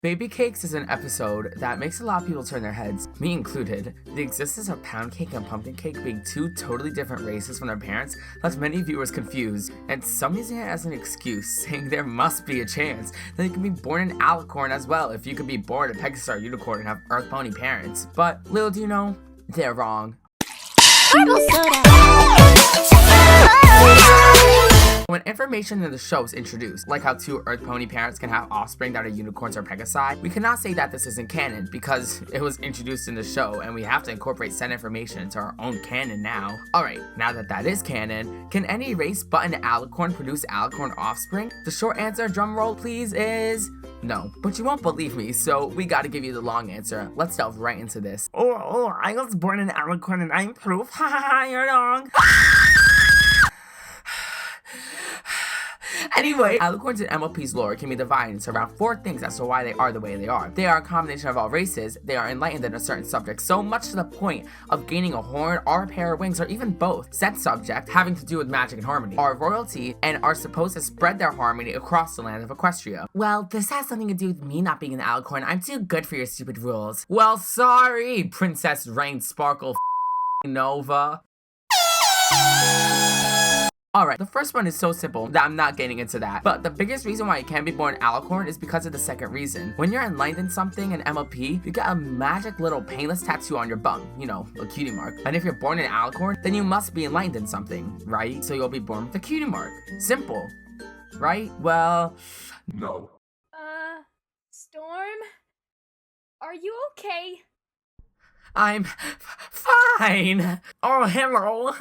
Baby Cakes is an episode that makes a lot of people turn their heads, me included. The existence of pound cake and pumpkin cake being two totally different races from their parents left many viewers confused, and some using it as an excuse, saying there must be a chance that you can be born an Alicorn as well if you could be born a Pegasus or unicorn and have Earth Pony parents. But little do you know, they're wrong. When information in the show is introduced, like how two Earth Pony parents can have offspring that are unicorns or Pegasi, we cannot say that this isn't canon because it was introduced in the show and we have to incorporate said information into our own canon now. Alright, now that that is canon, can any race but an Alicorn produce Alicorn offspring? The short answer, drumroll please, is no. But you won't believe me, so we gotta give you the long answer. Let's delve right into this. Oh, I was born an Alicorn and I'm proof. Haha, you're wrong. Anyway, Alicorns and MLP's lore can be divided into around 4 things as to why they are the way they are. They are a combination of all races, they are enlightened in a certain subject, so much to the point of gaining a horn or a pair of wings or even both. Said subject, having to do with magic and harmony, are royalty and are supposed to spread their harmony across the land of Equestria. Well, this has something to do with me not being an Alicorn. I'm too good for your stupid rules. Well, sorry, Princess Rain Sparkle Nova. Alright, the first one is so simple that I'm not getting into that. But the biggest reason why you can't be born Alicorn is because of the second reason. When you're enlightened in something in MLP, you get a magic little painless tattoo on your bum. You know, a cutie mark. And if you're born an Alicorn, then you must be enlightened in something, right? So you'll be born with a cutie mark. Simple. Right? Well, no. Storm? Are you okay? I'm fine. Oh, hello.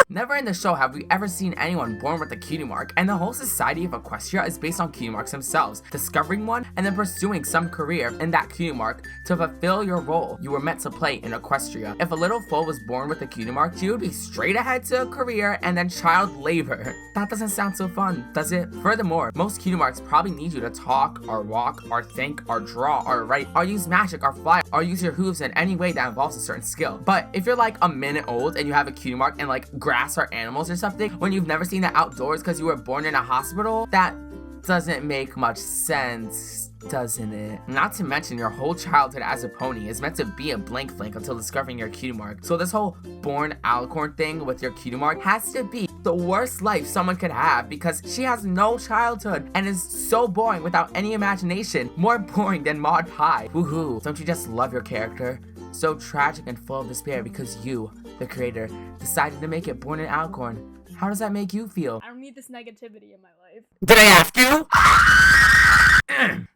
Never in the show have we ever seen anyone born with a cutie mark, and the whole society of Equestria is based on cutie marks themselves, discovering one and then pursuing some career in that cutie mark to fulfill your role you were meant to play in Equestria. If a little foal was born with a cutie mark, she would be straight ahead to a career and then child labor. That doesn't sound so fun, does it? Furthermore, most cutie marks probably need you to talk, or walk, or think, or draw, or write, or use magic, or fly, or use your hooves in any way that involves a certain skill. But if you're like a minute old and you have a cutie mark and like grass or animals or something, when you've never seen the outdoors because you were born in a hospital, that doesn't make much sense, doesn't it? Not to mention your whole childhood as a pony is meant to be a blank until discovering your cutie mark. So this whole born Alicorn thing with your cutie mark has to be the worst life someone could have because she has no childhood and is so boring without any imagination. More boring than Maud Pie. Woohoo, don't you just love your character? So tragic and full of despair because you, the creator, decided to make it born an Alicorn. How does that make you feel? I don't need this negativity in my life. Did I ask you?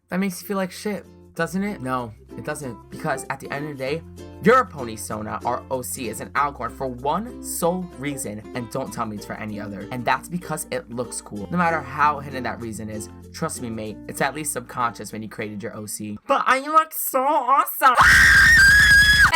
That makes you feel like shit, doesn't it? No, it doesn't, because at the end of the day, your pony Sona ROC is an Alicorn for one sole reason, and don't tell me it's for any other. And that's because it looks cool. No matter how hidden that reason is, trust me mate, it's at least subconscious when you created your OC. But I look so awesome!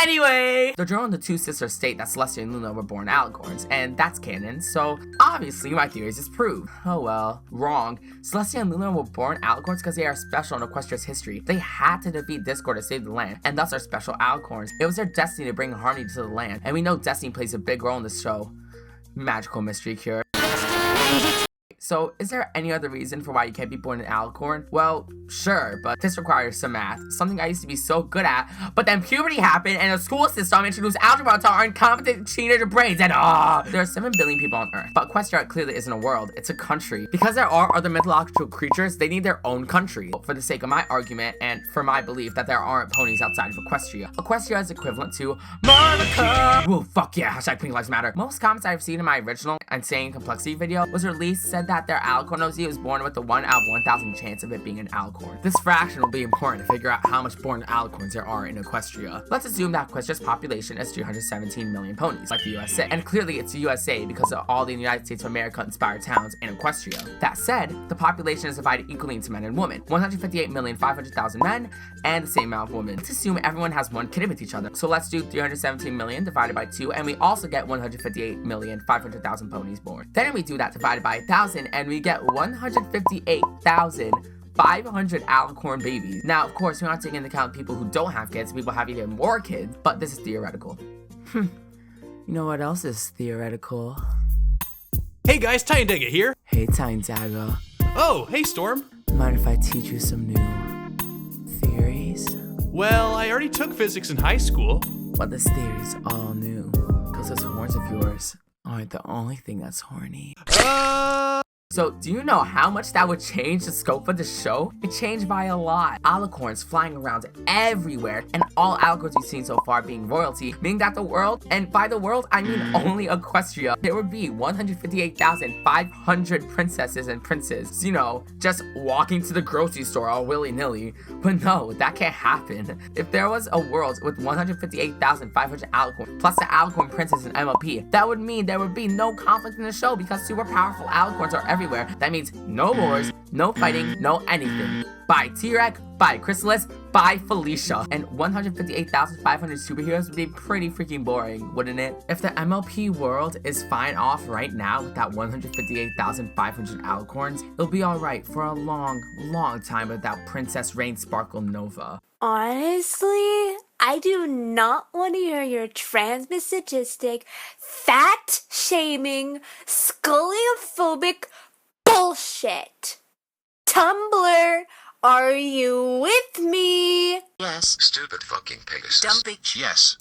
Anyway, the journal and the two sisters state that Celestia and Luna were born Alicorns, and that's canon, so obviously my theory is disproved. Oh well, wrong. Celestia and Luna were born Alicorns because they are special in Equestria's history. They had to defeat Discord to save the land, and thus are special Alicorns. It was their destiny to bring harmony to the land, and we know destiny plays a big role in this show. Magical mystery cure. So, is there any other reason for why you can't be born an Alicorn? Well, sure, but this requires some math, something I used to be so good at, but then puberty happened and the school system introduced algebra to our incompetent teenager brains, and there are 7 billion people on Earth, but Equestria clearly isn't a world, it's a country. Because there are other mythological creatures, they need their own country. For the sake of my argument, and for my belief that there aren't ponies outside of Equestria, Equestria is equivalent to Monica! Woo, fuck yeah, hashtag Pink Lives Matter. Most comments I've seen in my original Insane Complexity video was released said that their Alicorn OC was born with the 1 out of 1,000 chance of it being an Alicorn. This fraction will be important to figure out how much born Alicorns there are in Equestria. Let's assume that Equestria's population is 317 million ponies, like the USA. And clearly it's the USA because of all the United States of America inspired towns in Equestria. That said, the population is divided equally into men and women. 158,500,000 men and the same amount of women. Let's assume everyone has one kid with each other. So let's do 317 million divided by 2 and we also get 158,500,000 ponies born. Then we do that divided by 1,000 and we get 158,500 Alicorn babies. Now, of course, we're not taking into account people who don't have kids. People have even more kids, but this is theoretical. You know what else is theoretical? Hey guys, Tiny Digga here. Hey, Tiny Dagger. Oh, hey Storm. Mind if I teach you some new Well, I already took physics in high school. But this theory's all new. Cause those horns of yours aren't the only thing that's horny. So, do you know how much that would change the scope of the show? It changed by a lot. Alicorns flying around everywhere, and all alicorns we've seen so far being royalty, meaning that the world, and by the world, I mean only Equestria, there would be 158,500 princesses and princes, you know, just walking to the grocery store all willy-nilly. But no, that can't happen. If there was a world with 158,500 alicorns, plus the alicorn princess and MLP, that would mean there would be no conflict in the show because super powerful alicorns are everywhere. That means no wars, no fighting, no anything. Bye T-Rex, bye Chrysalis, bye Felicia. And 158,500 superheroes would be pretty freaking boring, wouldn't it? If the MLP world is fine off right now with that 158,500 alicorns, it'll be alright for a long, long time without Princess Rain Sparkle Nova. Honestly, I do not want to hear your transmisogistic, fat-shaming, scoliophobic bullshit. Tumblr, are you with me? Yes. Stupid fucking Pegasus. Dumb bitch. Yes.